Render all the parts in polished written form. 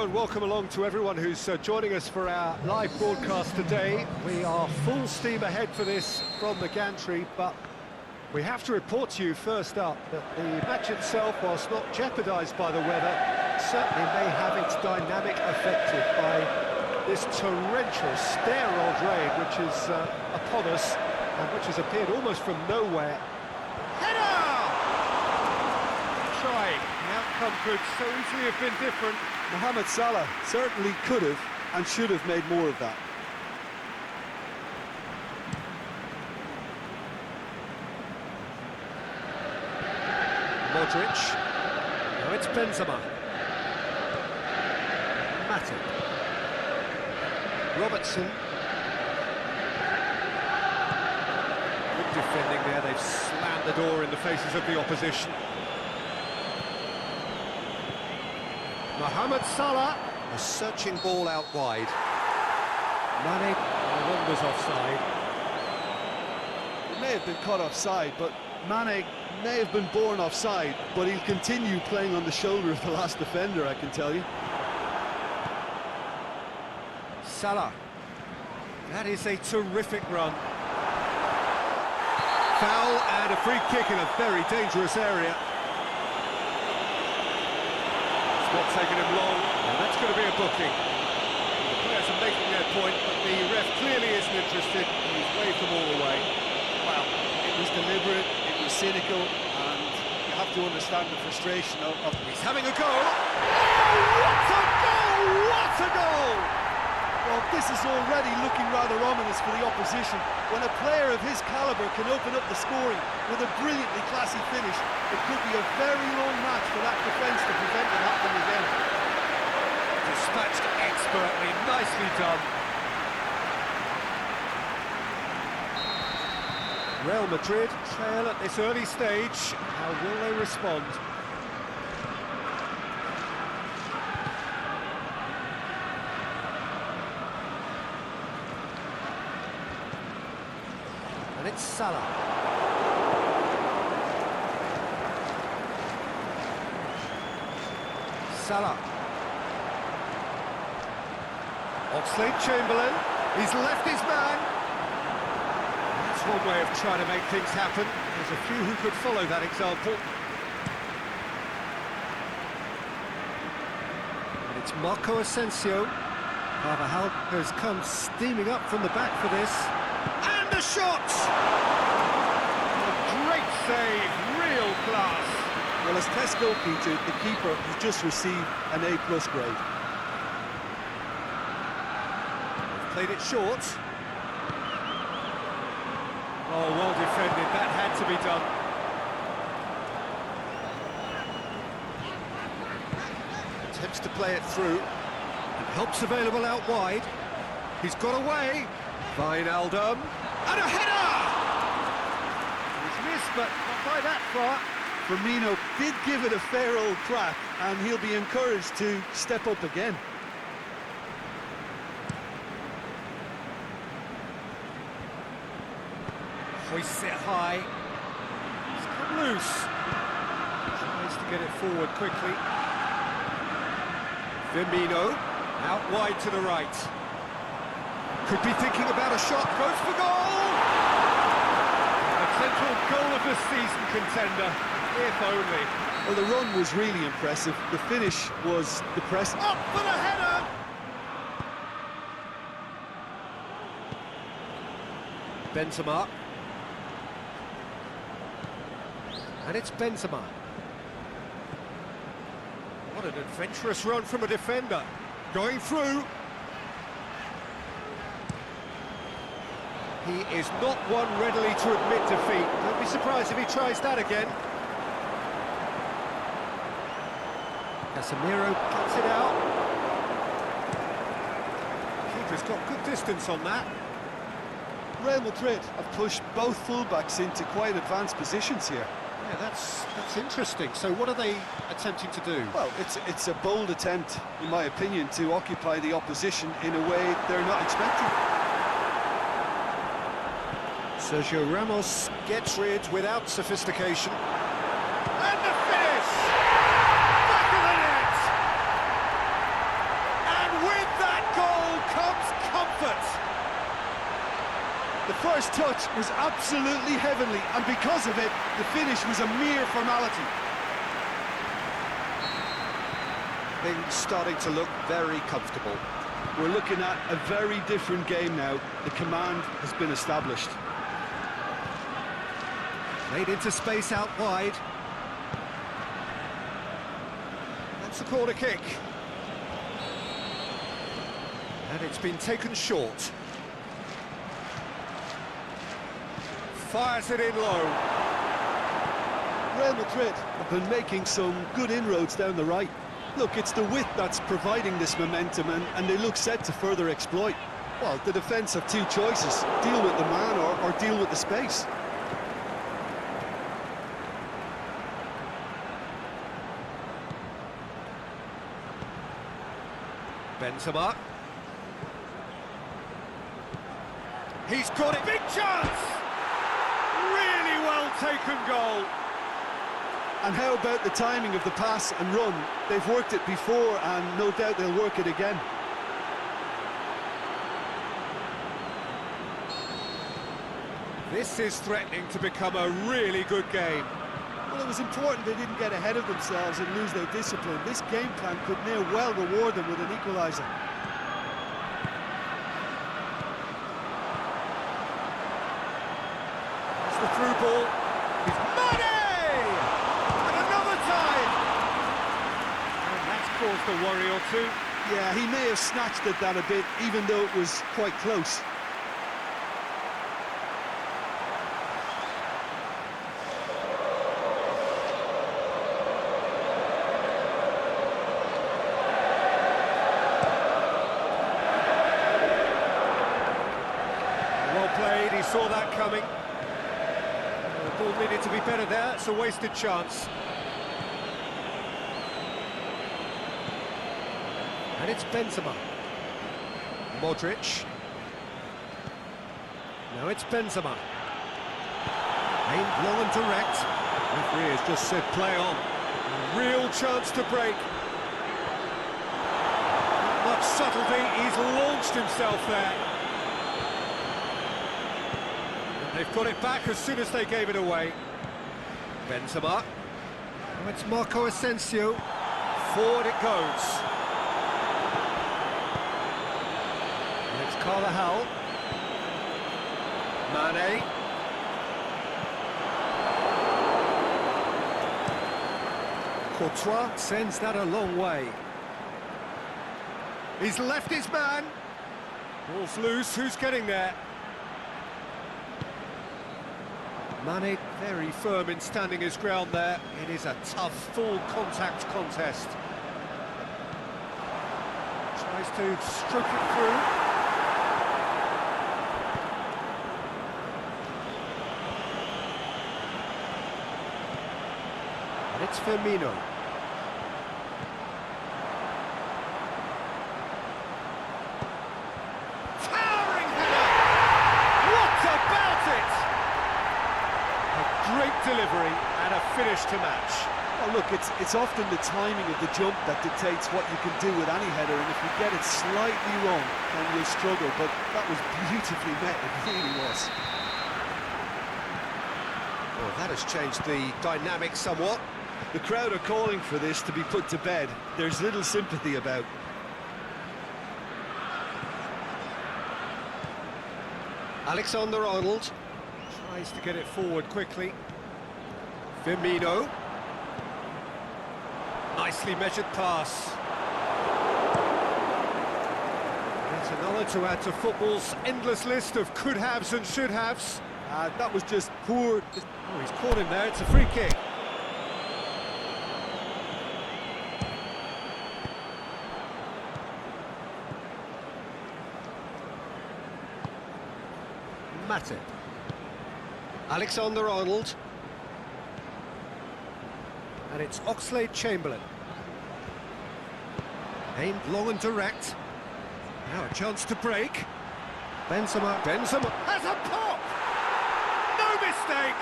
Hello and welcome along to everyone who's joining us for our live broadcast today. We are full steam ahead for this from the gantry, but we have to report to you first up that the match itself, whilst not jeopardised by the weather, certainly may have its dynamic affected by this torrential steroid rain which is upon us and which has appeared almost from nowhere. Header! Trying. The outcome could so easily have been different. Mohamed Salah certainly could have and should have made more of that. Modric. Now it's Benzema. Matip. Robertson. Good defending there, they've slammed the door in the faces of the opposition. Mohamed Salah. A searching ball out wide. Mane, one was offside. It may have been caught offside, but Mane may have been born offside, but he'll continue playing on the shoulder of the last defender, I can tell you. Salah. That is a terrific run. Foul and a free kick in a very dangerous area. It's not taking him long, and that's going to be a booking. The players are making their point, but the ref clearly isn't interested. He's waved them all away. Well, it was deliberate, it was cynical, and you have to understand the frustration of... He's having a go. Oh, what a goal! What a goal! Well, this is already looking rather ominous for the opposition. When a player of his calibre can open up the scoring with a brilliantly classy finish, it could be a very long match for that defence to prevent it happening again. Dispatched expertly, nicely done. Real Madrid trail at this early stage. How will they respond? And it's Salah. Salah. Oxlade-Chamberlain, he's left his man. That's one way of trying to make things happen. There's a few who could follow that example. And it's Marco Asensio. Carvajal has come steaming up from the back for this. And the shot! A great save, real class. Well, as test goalkeeper, the keeper has just received an A+ grade. Played it short. Oh, well defended, that had to be done. Attempts to play it through. And help's available out wide. He's got away. Wijnaldum. And a header! He's missed, but not by that far. Firmino did give it a fair old crack, and he'll be encouraged to step up again. Hoists it high. It's come loose. Tries to get it forward quickly. Firmino, out wide to the right. Could be thinking about a shot, goes for goal! A potential goal of the season contender, if only. Well, the run was really impressive. The finish was depressing. Up for the header! Benzema. And it's Benzema. What an adventurous run from a defender. Going through. He is not one readily to admit defeat. Don't be surprised if he tries that again. Casemiro cuts it out. Keeper's got good distance on that. Real Madrid have pushed both fullbacks into quite advanced positions here. Yeah, that's interesting. So what are they attempting to do? Well, it's a bold attempt, in my opinion, to occupy the opposition in a way they're not expecting. Sergio Ramos gets rid without sophistication. And the finish! Back of the net! first touch was absolutely heavenly, and because of it, the finish was a mere formality. Things starting to look very comfortable. We're looking at a very different game now. The command has been established. Played into space out wide. That's a corner kick. And it's been taken short. Fires it in low. Real Madrid have been making some good inroads down the right. Look, it's the width that's providing this momentum, and they look set to further exploit. Well, the defence have two choices: deal with the man or deal with the space. Benzema. He's got it. Big chance! Really well taken goal. And how about the timing of the pass and run? They've worked it before, and no doubt they'll work it again. This is threatening to become a really good game. Well, it was important they didn't get ahead of themselves and lose their discipline. This game plan could near well reward them with an equaliser. It's the through ball. He's Mane! And another time! And that's caused a worry or two. Yeah, he may have snatched at that a bit, even though it was quite close. Well played, he saw that coming. The ball needed to be better there, it's a wasted chance. And it's Benzema. Modric. Now it's Benzema. Aimed long and direct. Referee has just said play on. Real chance to break. Not much subtlety, he's launched himself there. They've got it back as soon as they gave it away. Benzema. Now it's Marco Asensio. Forward it goes. And it's Carvajal. Mane. Courtois sends that a long way. He's left his man. Ball's loose, who's getting there? Mane very firm in standing his ground there. It is a tough, full contact contest. Tries to stroke it through. And it's Firmino. Towering header! What about it? Great delivery and a finish to match. Oh, look, it's often the timing of the jump that dictates what you can do with any header, and if you get it slightly wrong, then you'll struggle, but that was beautifully met, it really was. Well, that has changed the dynamic somewhat. The crowd are calling for this to be put to bed. There's little sympathy about. Alexander-Arnold. Tries to get it forward quickly. Firmino. Nicely measured pass. That's another to add to football's endless list of could-haves and should-haves. That was just poor. Oh, he's caught him there, it's a free kick. Matip. Alexander-Arnold. And it's Oxlade-Chamberlain. Aimed long and direct. Now a chance to break. Benzema has a pop! No mistake!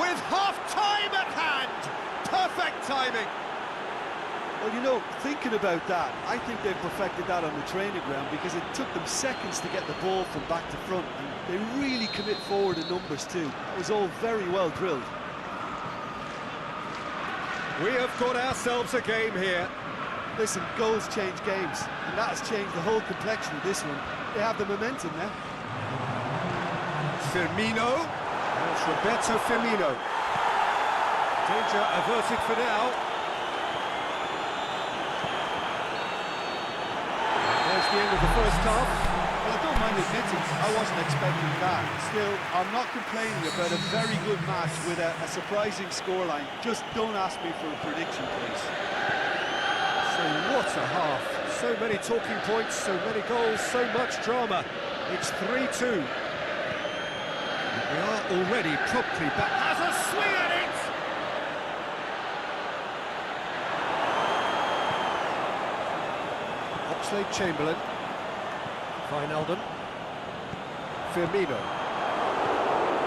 With half-time at hand! Perfect timing! Well, you know, thinking about that, I think they've perfected that on the training ground because it took them seconds to get the ball from back to front, and they really commit forward in numbers too. It was all very well drilled. We have got ourselves a game here. Listen, goals change games, and that has changed the whole complexion of this one. They have the momentum now. Firmino. That's Roberto Firmino. Danger averted for now. There's the end of the first half. Well, I don't mind admitting, I wasn't expecting that. Still, I'm not complaining about a very good match with a surprising scoreline. Just don't ask me for a prediction, please. So what a half. So many talking points, so many goals, so much drama. It's 3-2. We are already promptly back. Has a swing at it! Oxlade-Chamberlain. Wijnaldum. Firmino.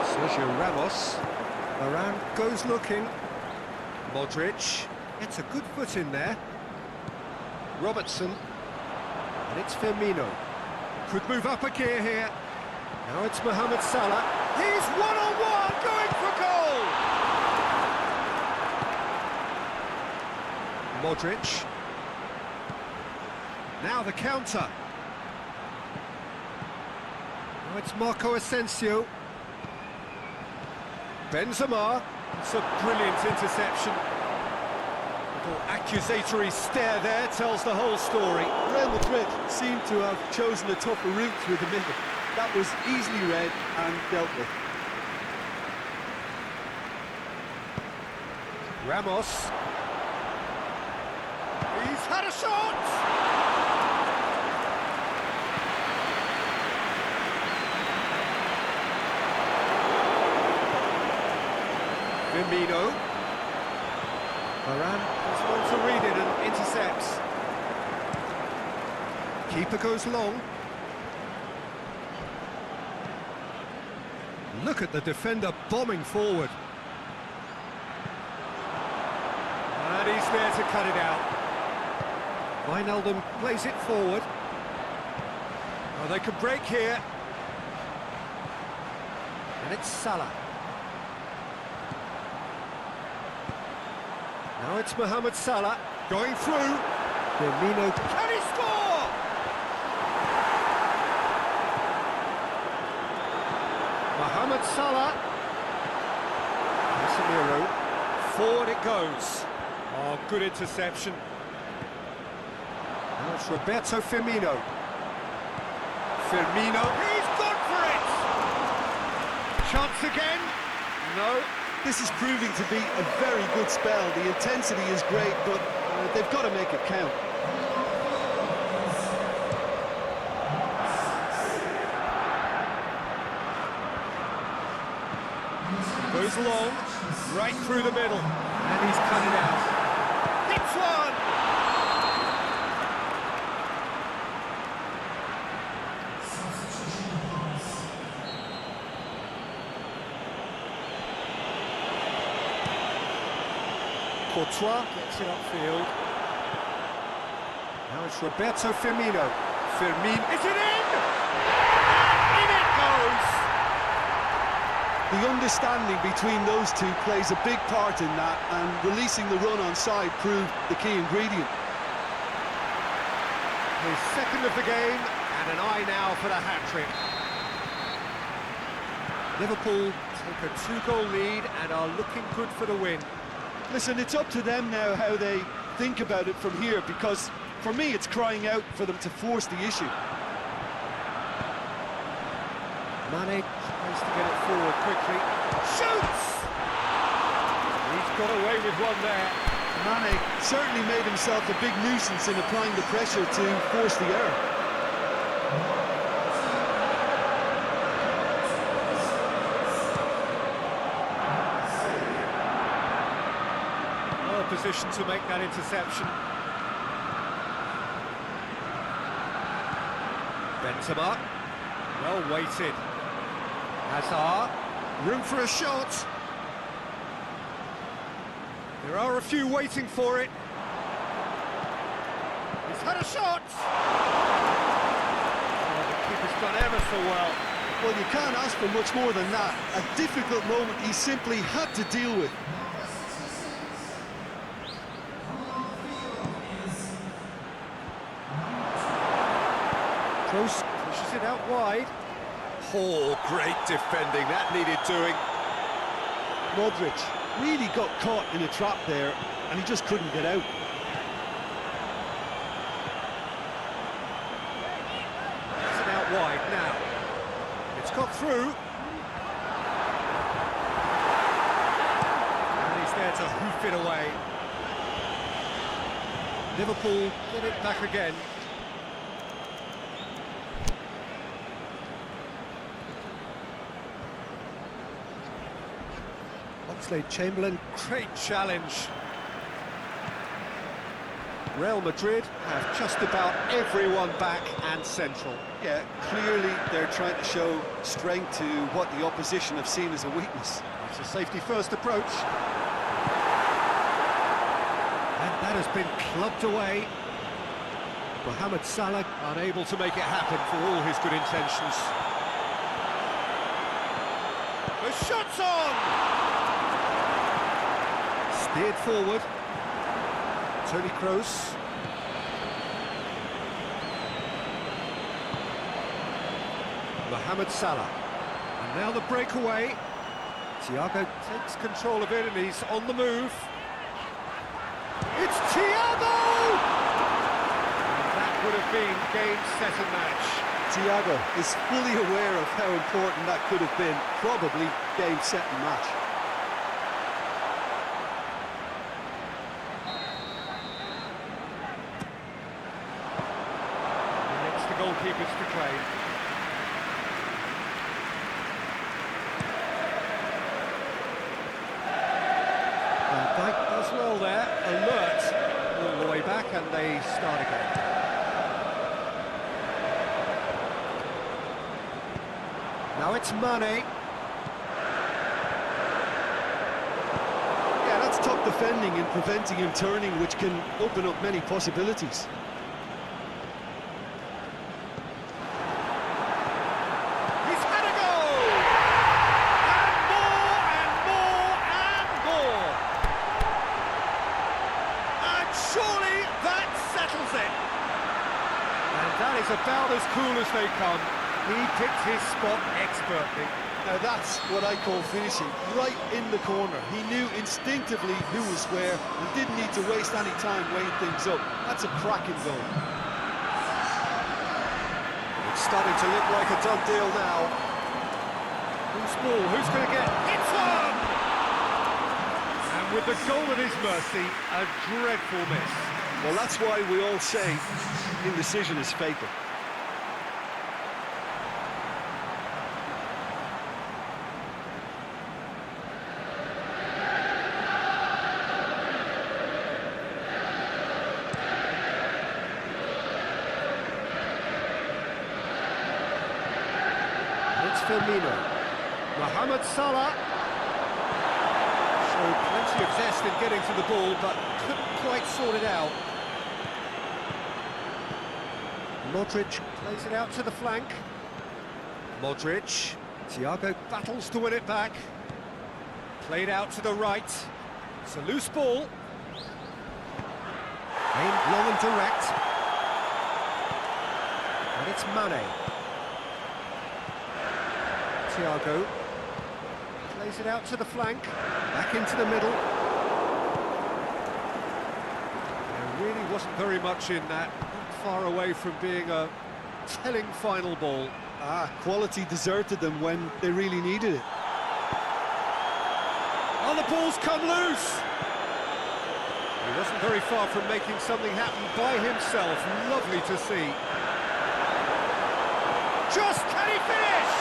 Sergio Ramos. Varane goes looking. Modric gets a good foot in there. Robertson. And it's Firmino. Could move up a gear here. Now it's Mohamed Salah. He's one-on-one going for goal! Modric. Now the counter. Now it's Marco Asensio. Benzema. It's a brilliant interception. Little accusatory stare there tells the whole story. Real Madrid seem to have chosen a tougher route through the middle. That was easily read and dealt with. Ramos. He's had a shot! Firmino. Varane has one to read it and intercepts. Keeper goes long. Look at the defender bombing forward. And he's there to cut it out. Wijnaldum plays it forward. Oh, they could break here. And it's Salah. Now it's Mohamed Salah going through. Firmino, can he score? Mohamed Salah. Casemiro. Forward it goes. Oh, good interception. Now it's Roberto Firmino. Firmino, he's gone for it! Chance again? No. This is proving to be a very good spell. The intensity is great, but they've got to make it count. Goes long, right through the middle, and he's cut it out. Hits one! Courtois gets it upfield. Now it's Roberto Firmino. Firmino, is it in? In it goes! The understanding between those two plays a big part in that, and releasing the run on side proved the key ingredient. His second of the game, and an eye now for the hat-trick. Liverpool take a 2-goal lead and are looking good for the win. Listen, it's up to them now how they think about it from here, because for me it's crying out for them to force the issue. Mane tries to get it forward quickly. Shoots! He's got away with one there. Mane certainly made himself a big nuisance in applying the pressure to force the error. Well positioned to make that interception. Benzema, well weighted. Hazard, room for a shot. There are a few waiting for it. had a shot! Oh, the keeper's done ever so well. Well, you can't ask for much more than that. A difficult moment he simply had to deal with. Kroos pushes it out wide. Oh, great defending, that needed doing. Modric really got caught in a trap there, and he just couldn't get out. It's it out wide now. It's got through. And he's there to hoof it away. Liverpool get it back again. Oxlade-Chamberlain, great challenge. Real Madrid have just about everyone back and central. Yeah, clearly they're trying to show strength to what the opposition have seen as a weakness. It's a safety-first approach. And that has been clubbed away. Mohamed Salah unable to make it happen for all his good intentions. The shot's on! Steered forward. Toni Kroos. Mohamed Salah. And now the breakaway. Thiago takes control of it and he's on the move. It's Thiago! And that would have been game, set and match. Thiago is fully aware of how important that could have been. Probably game, set and match. Goalkeepers to claim. Van Dijk does well there, alert all the way back, and they start again. Now it's Mane. Yeah, that's top defending and preventing him turning, which can open up many possibilities. That is about as cool as they come. He picked his spot expertly. Now that's what I call finishing, right in the corner. He knew instinctively who was where and didn't need to waste any time weighing things up. That's a cracking goal. It's starting to look like a done deal now. Who's ball? Who's going to get... It's on! And with the goal at his mercy, a dreadful miss. Well, that's why we all say indecision is fatal. It's Firmino. Mohamed Salah showed plenty of zest in getting to the ball, but couldn't quite sort it out. Modric plays it out to the flank. Modric. Thiago battles to win it back. Played out to the right. It's a loose ball. Aimed long and direct. And it's Mane. Thiago plays it out to the flank. Back into the middle. There really wasn't very much in that. Far away from being a telling final ball. Quality deserted them when they really needed it. Oh, the ball's come loose! He wasn't very far from making something happen by himself. Lovely to see. Just can he finish?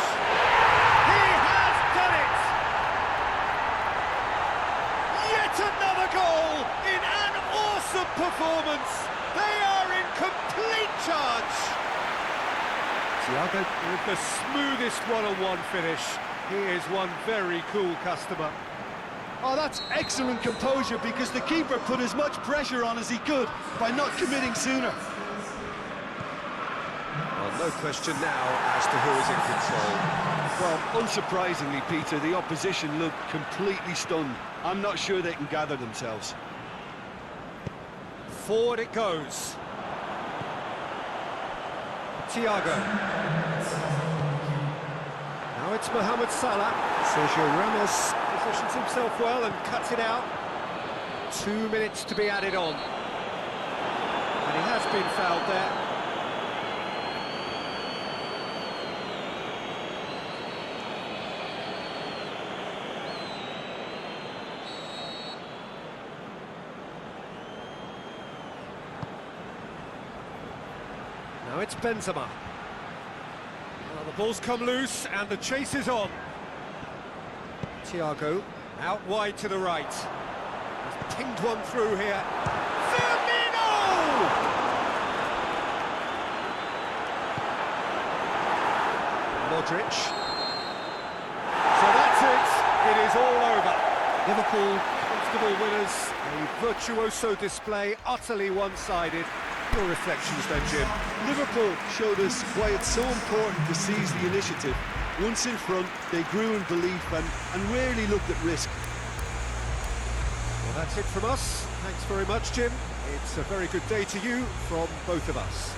He has done it! Yet another goal in an awesome performance. They are in complete charge. Thiago with the smoothest one-on-one finish. He is one very cool customer. Oh, that's excellent composure because the keeper put as much pressure on as he could by not committing sooner. no question now as to who is in control. Well, unsurprisingly, Peter, the opposition look completely stunned. I'm not sure they can gather themselves. Forward it goes. Thiago. Now it's Mohamed Salah. Sergio Ramos positions himself well and cuts it out. 2 minutes to be added on. And he has been fouled there. Now it's Benzema. Well, the ball's come loose and the chase is on. Thiago out wide to the right. He's pinged one through here. Firmino! Modric. So that's it. It is all over. Liverpool comfortable winners. A virtuoso display, utterly one-sided. Your reflections then, Jim? Liverpool showed us why it's so important to seize the initiative. Once in front, they grew in belief and rarely looked at risk. Well, that's it from us. Thanks very much, Jim. It's a very good day to you from both of us.